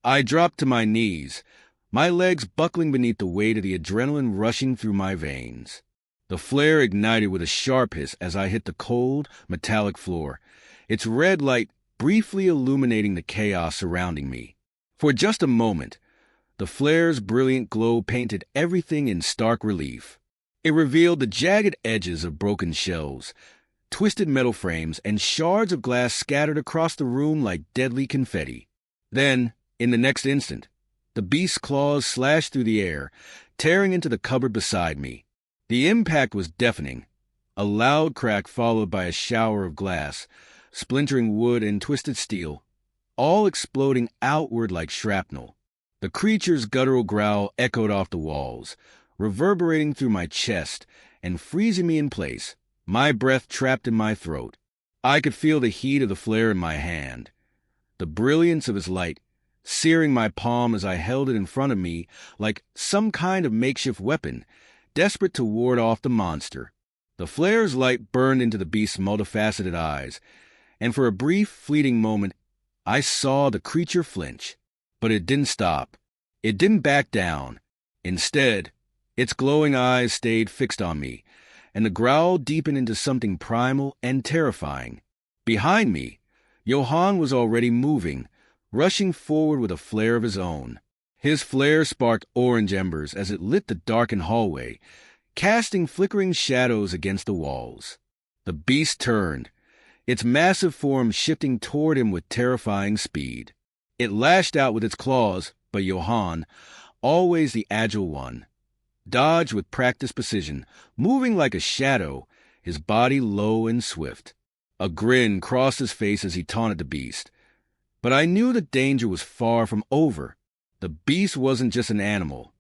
I dropped to my knees, my legs buckling beneath the weight of the adrenaline rushing through my veins. The flare ignited with a sharp hiss as I hit the cold, metallic floor, its red light briefly illuminating the chaos surrounding me. For just a moment, the flare's brilliant glow painted everything in stark relief. It revealed the jagged edges of broken shelves, twisted metal frames, and shards of glass scattered across the room like deadly confetti. Then, in the next instant, the beast's claws slashed through the air, tearing into the cupboard beside me. The impact was deafening, a loud crack followed by a shower of glass, splintering wood and twisted steel, all exploding outward like shrapnel. The creature's guttural growl echoed off the walls, reverberating through my chest and freezing me in place, my breath trapped in my throat. I could feel the heat of the flare in my hand, the brilliance of its light searing my palm as I held it in front of me like some kind of makeshift weapon, desperate to ward off the monster. The flare's light burned into the beast's multifaceted eyes, and for a brief, fleeting moment, I saw the creature flinch. But it didn't stop. It didn't back down. Instead, its glowing eyes stayed fixed on me, and the growl deepened into something primal and terrifying. Behind me, Johann was already moving, rushing forward with a flare of his own. His flare sparked orange embers as it lit the darkened hallway, casting flickering shadows against the walls. The beast turned, its massive form shifting toward him with terrifying speed. It lashed out with its claws, but Johann, always the agile one, dodged with practiced precision, moving like a shadow, his body low and swift. A grin crossed his face as he taunted the beast. But I knew the danger was far from over. The beast wasn't just an animal.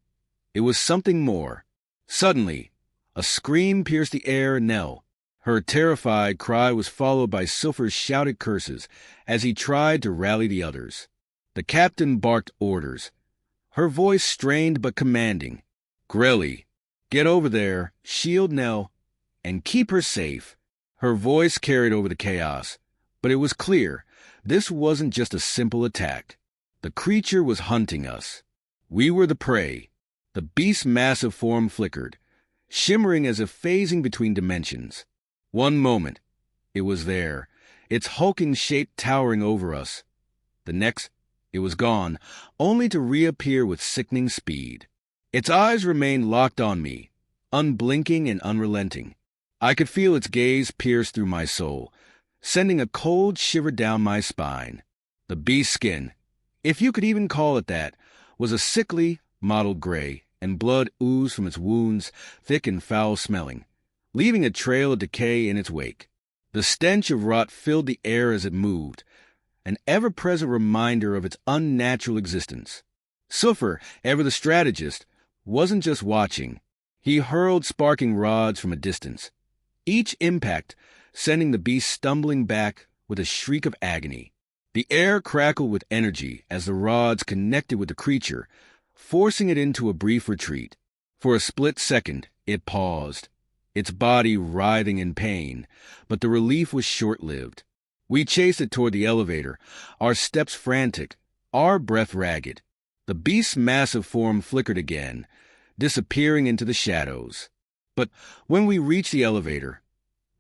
It was something more. Suddenly, a scream pierced the air and Nell. Her terrified cry was followed by Silver's shouted curses as he tried to rally the others. The captain barked orders, her voice strained but commanding. Grelly, get over there, shield Nell, and keep her safe. Her voice carried over the chaos, but it was clear this wasn't just a simple attack. The creature was hunting us. We were the prey. The beast's massive form flickered, shimmering as if phasing between dimensions. One moment, it was there, its hulking shape towering over us. The next, it was gone, only to reappear with sickening speed. Its eyes remained locked on me, unblinking and unrelenting. I could feel its gaze pierce through my soul, sending a cold shiver down my spine. The beast's skin, if you could even call it that, was a sickly, mottled gray, and blood oozed from its wounds, thick and foul-smelling, leaving a trail of decay in its wake. The stench of rot filled the air as it moved, an ever-present reminder of its unnatural existence. Silver, ever the strategist, wasn't just watching. He hurled sparking rods from a distance, each impact sending the beast stumbling back with a shriek of agony. The air crackled with energy as the rods connected with the creature, forcing it into a brief retreat. For a split second, it paused, its body writhing in pain, but the relief was short-lived. We chased it toward the elevator, our steps frantic, our breath ragged. The beast's massive form flickered again, disappearing into the shadows. But when we reached the elevator,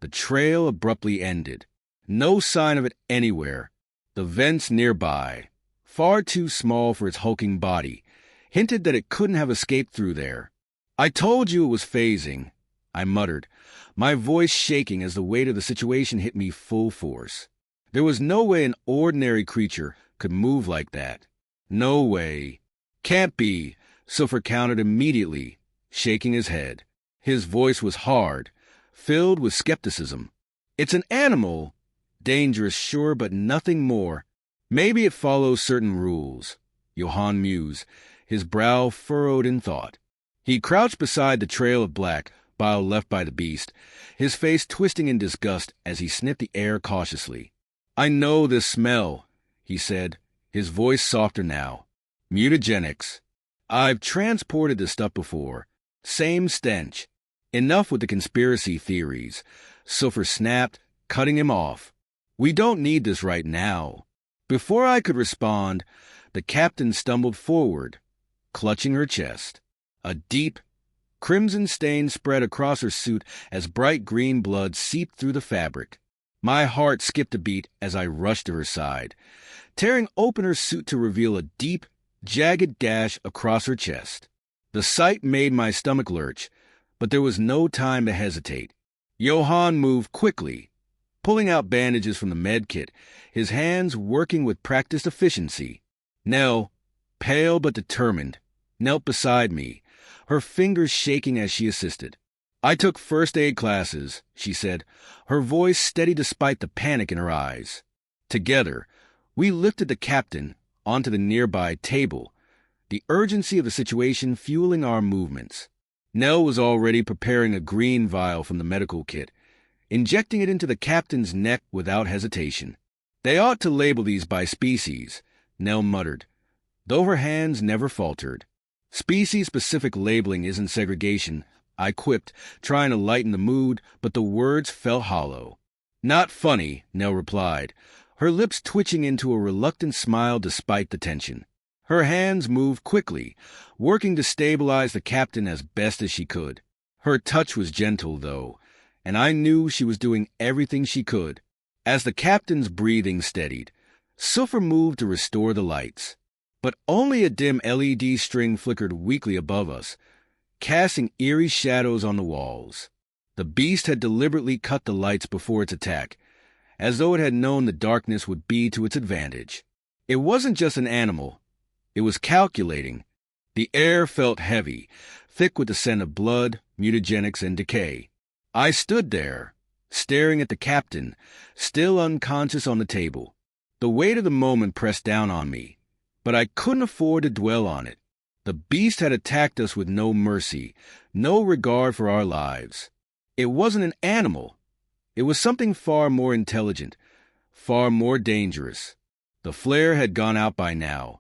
the trail abruptly ended. No sign of it anywhere. The vents nearby, far too small for its hulking body, hinted that it couldn't have escaped through there. I told you it was phasing, I muttered, my voice shaking as the weight of the situation hit me full force. There was no way an ordinary creature could move like that. No way. Can't be, Silver countered immediately, shaking his head. His voice was hard, filled with skepticism. It's an animal. Dangerous, sure, but nothing more. Maybe it follows certain rules, Johann mused, his brow furrowed in thought. He crouched beside the trail of black, bile left by the beast, his face twisting in disgust as he sniffed the air cautiously. I know this smell, he said, his voice softer now. Mutagenics. I've transported this stuff before. Same stench. Enough with the conspiracy theories. Silver snapped, cutting him off. We don't need this right now. Before I could respond, the captain stumbled forward, clutching her chest. A deep, crimson stain spread across her suit as bright green blood seeped through the fabric. My heart skipped a beat as I rushed to her side, tearing open her suit to reveal a deep, jagged gash across her chest. The sight made my stomach lurch, but there was no time to hesitate. Johann moved quickly, pulling out bandages from the med kit, his hands working with practiced efficiency. Nell, pale but determined, knelt beside me, her fingers shaking as she assisted. "I took first aid classes," she said, her voice steady despite the panic in her eyes. Together, we lifted the captain onto the nearby table, the urgency of the situation fueling our movements. Nell was already preparing a green vial from the medical kit, injecting it into the captain's neck without hesitation. "They ought to label these by species," Nell muttered, though her hands never faltered. "Species-specific labeling isn't segregation," I quipped, trying to lighten the mood, but the words fell hollow. "Not funny," Nell replied, her lips twitching into a reluctant smile despite the tension. Her hands moved quickly, working to stabilize the captain as best as she could. Her touch was gentle, though, and I knew she was doing everything she could. As the captain's breathing steadied, Suffer moved to restore the lights. But only a dim LED string flickered weakly above us, casting eerie shadows on the walls. The beast had deliberately cut the lights before its attack, as though it had known the darkness would be to its advantage. It wasn't just an animal. It was calculating. The air felt heavy, thick with the scent of blood, mutagenics, and decay. I stood there, staring at the captain, still unconscious on the table. The weight of the moment pressed down on me, but I couldn't afford to dwell on it. The beast had attacked us with no mercy, no regard for our lives. It wasn't an animal. It was something far more intelligent, far more dangerous. The flare had gone out by now,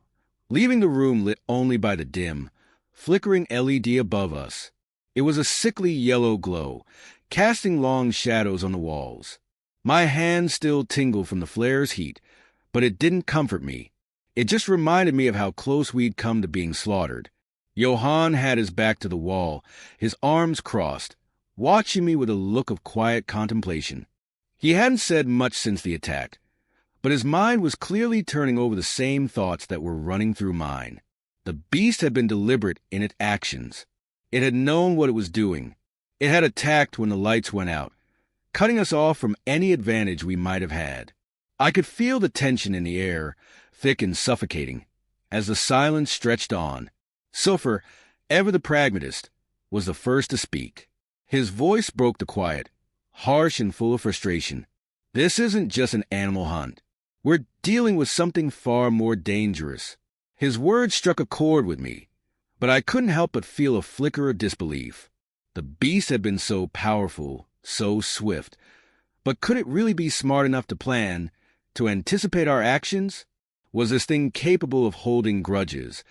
leaving the room lit only by the dim, flickering LED above us. It was a sickly yellow glow, casting long shadows on the walls. My hands still tingled from the flare's heat, but it didn't comfort me. It just reminded me of how close we'd come to being slaughtered. Johann had his back to the wall, his arms crossed, watching me with a look of quiet contemplation. He hadn't said much since the attack, but his mind was clearly turning over the same thoughts that were running through mine. The beast had been deliberate in its actions. It had known what it was doing. It had attacked when the lights went out, cutting us off from any advantage we might have had. I could feel the tension in the air, thick and suffocating, as the silence stretched on. Suffer, ever the pragmatist, was the first to speak. His voice broke the quiet, harsh and full of frustration. "This isn't just an animal hunt. We're dealing with something far more dangerous." His words struck a chord with me, but I couldn't help but feel a flicker of disbelief. The beast had been so powerful, so swift, but could it really be smart enough to plan, to anticipate our actions? Was this thing capable of holding grudges,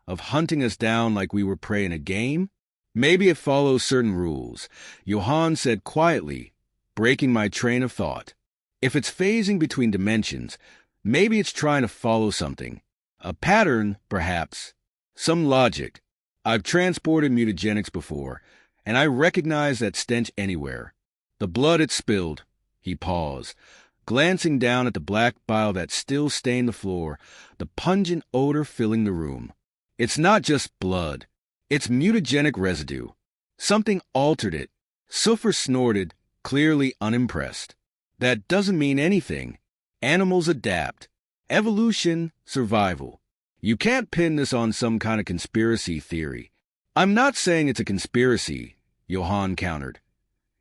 of hunting us down like we were prey in a game? "Maybe it follows certain rules," Johann said quietly, breaking my train of thought. "If it's phasing between dimensions, maybe it's trying to follow something. A pattern, perhaps. Some logic. I've transported mutagenics before, and I recognize that stench anywhere. The blood it spilled." He paused, glancing down at the black bile that still stained the floor, the pungent odor filling the room. "It's not just blood. It's mutagenic residue. Something altered it." Suffer snorted, clearly unimpressed. "That doesn't mean anything. Animals adapt. Evolution, survival. You can't pin this on some kind of conspiracy theory." "I'm not saying it's a conspiracy," Johann countered,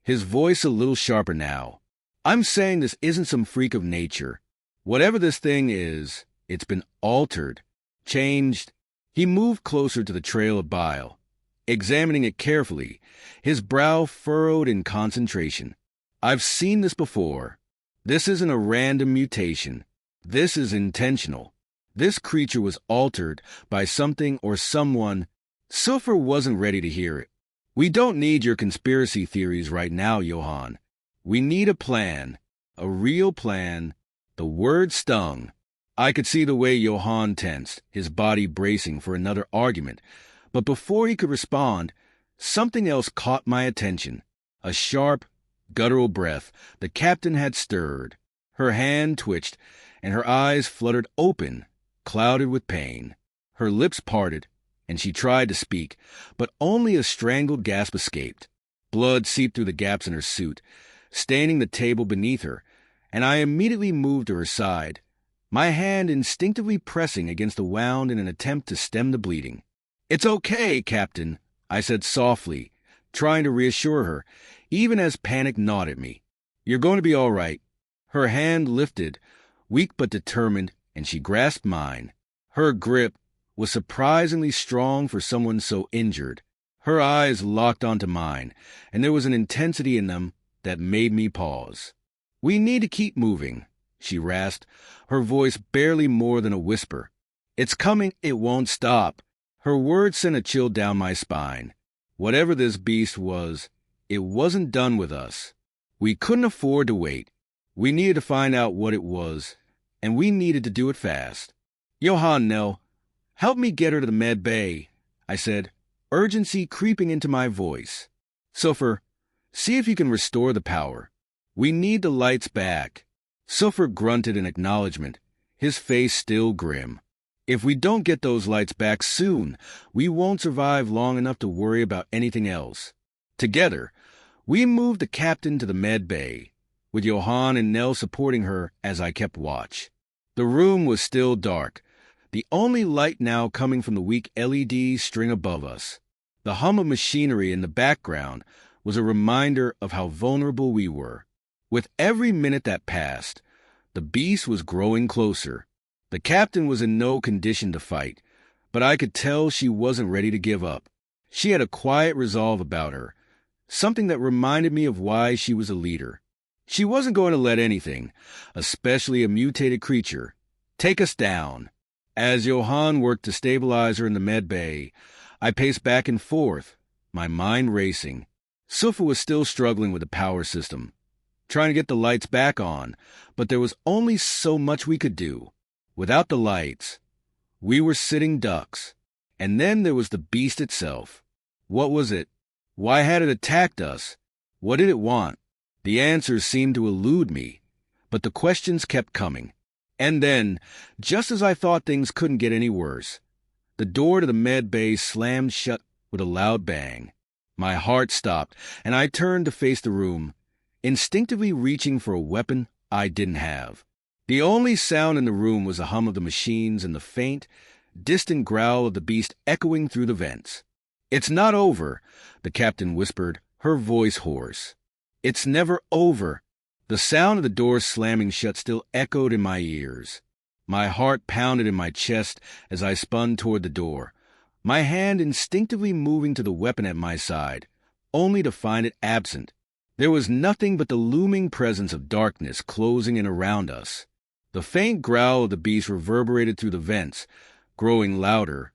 his voice a little sharper now. "I'm saying this isn't some freak of nature. Whatever this thing is, it's been altered, changed." He moved closer to the trail of bile, examining it carefully, his brow furrowed in concentration. "I've seen this before. This isn't a random mutation. This is intentional. This creature was altered by something or someone." Suffer wasn't ready to hear it. "We don't need your conspiracy theories right now, Johann. We need a plan. A real plan." The word stung. I could see the way Johann tensed, his body bracing for another argument. But before he could respond, something else caught my attention. A sharp, guttural breath. The captain had stirred. Her hand twitched, and her eyes fluttered open, clouded with pain. Her lips parted, and she tried to speak, but only a strangled gasp escaped. Blood seeped through the gaps in her suit, staining the table beneath her, and I immediately moved to her side, my hand instinctively pressing against the wound in an attempt to stem the bleeding. "It's okay, Captain," I said softly, trying to reassure her, even as panic gnawed at me. "You're going to be all right." Her hand lifted, weak but determined, and she grasped mine. Her grip was surprisingly strong for someone so injured. Her eyes locked onto mine, and there was an intensity in them that made me pause. "We need to keep moving," she rasped, her voice barely more than a whisper. "It's coming, it won't stop." Her words sent a chill down my spine. Whatever this beast was, it wasn't done with us. We couldn't afford to wait. We needed to find out what it was, and we needed to do it fast. "Johann, Nell, help me get her to the med bay," I said, urgency creeping into my voice. "Suffer, see if you can restore the power. We need the lights back." Suffer grunted in acknowledgement, his face still grim. "If we don't get those lights back soon, we won't survive long enough to worry about anything else." Together, we moved the captain to the med bay, with Johann and Nell supporting her as I kept watch. The room was still dark, the only light now coming from the weak LED string above us. The hum of machinery in the background was a reminder of how vulnerable we were. With every minute that passed, the beast was growing closer. The captain was in no condition to fight, but I could tell she wasn't ready to give up. She had a quiet resolve about her, something that reminded me of why she was a leader. She wasn't going to let anything, especially a mutated creature, take us down. As Johann worked to stabilize her in the med bay, I paced back and forth, my mind racing. Suffa was still struggling with the power system, trying to get the lights back on, but there was only so much we could do. Without the lights, we were sitting ducks. And then there was the beast itself. What was it? Why had it attacked us? What did it want? The answers seemed to elude me, but the questions kept coming. And then, just as I thought things couldn't get any worse, the door to the med bay slammed shut with a loud bang. My heart stopped, and I turned to face the room, instinctively reaching for a weapon I didn't have. The only sound in the room was the hum of the machines and the faint, distant growl of the beast echoing through the vents. "It's not over," the captain whispered, her voice hoarse. "It's never over." The sound of the door slamming shut still echoed in my ears. My heart pounded in my chest as I spun toward the door, my hand instinctively moving to the weapon at my side, only to find it absent. There was nothing but the looming presence of darkness closing in around us. The faint growl of the beast reverberated through the vents, growing louder,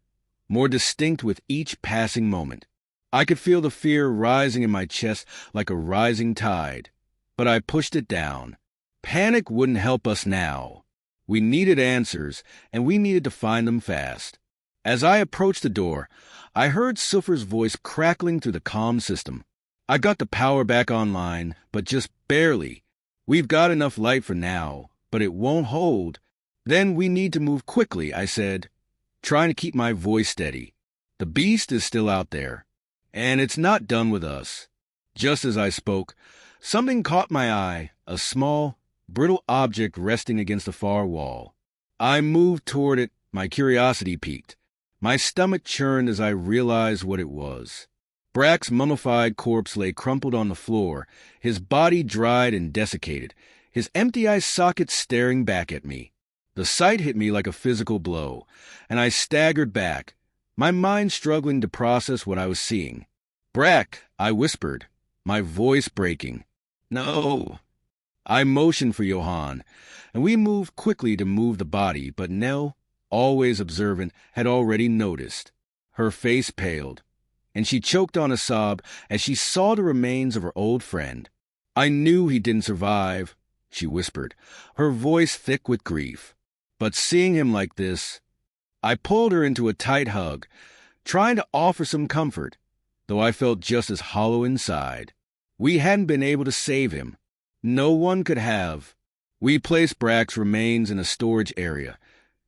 more distinct with each passing moment. I could feel the fear rising in my chest like a rising tide, but I pushed it down. Panic wouldn't help us now. We needed answers, and we needed to find them fast. As I approached the door, I heard Suffer's voice crackling through the comm system. "I got the power back online, but just barely. We've got enough light for now, but it won't hold. Then we need to move quickly," I said, trying to keep my voice steady. "The beast is still out there, and it's not done with us." Just as I spoke, something caught my eye, a small, brittle object resting against the far wall. I moved toward it, my curiosity piqued. My stomach churned as I realized what it was. Brack's mummified corpse lay crumpled on the floor, his body dried and desiccated, his empty eye sockets staring back at me. The sight hit me like a physical blow, and I staggered back, my mind struggling to process what I was seeing. "Brack," I whispered, my voice breaking. "No." I motioned for Johann, and we moved quickly to move the body, but Nell, always observant, had already noticed. Her face paled, and she choked on a sob as she saw the remains of her old friend. "I knew he didn't survive," she whispered, her voice thick with grief. But seeing him like this, I pulled her into a tight hug, trying to offer some comfort, though I felt just as hollow inside. We hadn't been able to save him. No one could have. We placed Brack's remains in a storage area,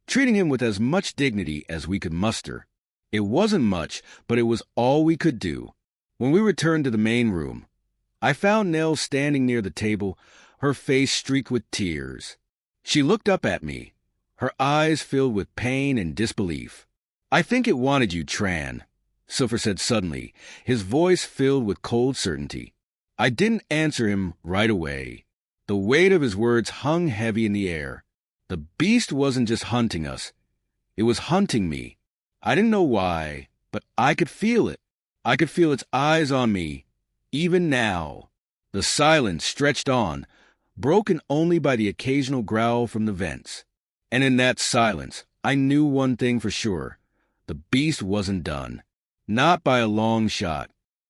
treating him with as much dignity as we could muster. It wasn't much, but it was all we could do. When we returned to the main room, I found Nell standing near the table, her face streaked with tears. She looked up at me, her eyes filled with pain and disbelief. "I think it wanted you, Tran," Silver said suddenly, his voice filled with cold certainty. I didn't answer him right away. The weight of his words hung heavy in the air. The beast wasn't just hunting us. It was hunting me. I didn't know why, but I could feel it. I could feel its eyes on me, even now. The silence stretched on, broken only by the occasional growl from the vents. And in that silence, I knew one thing for sure. The beast wasn't done. Not by a long shot.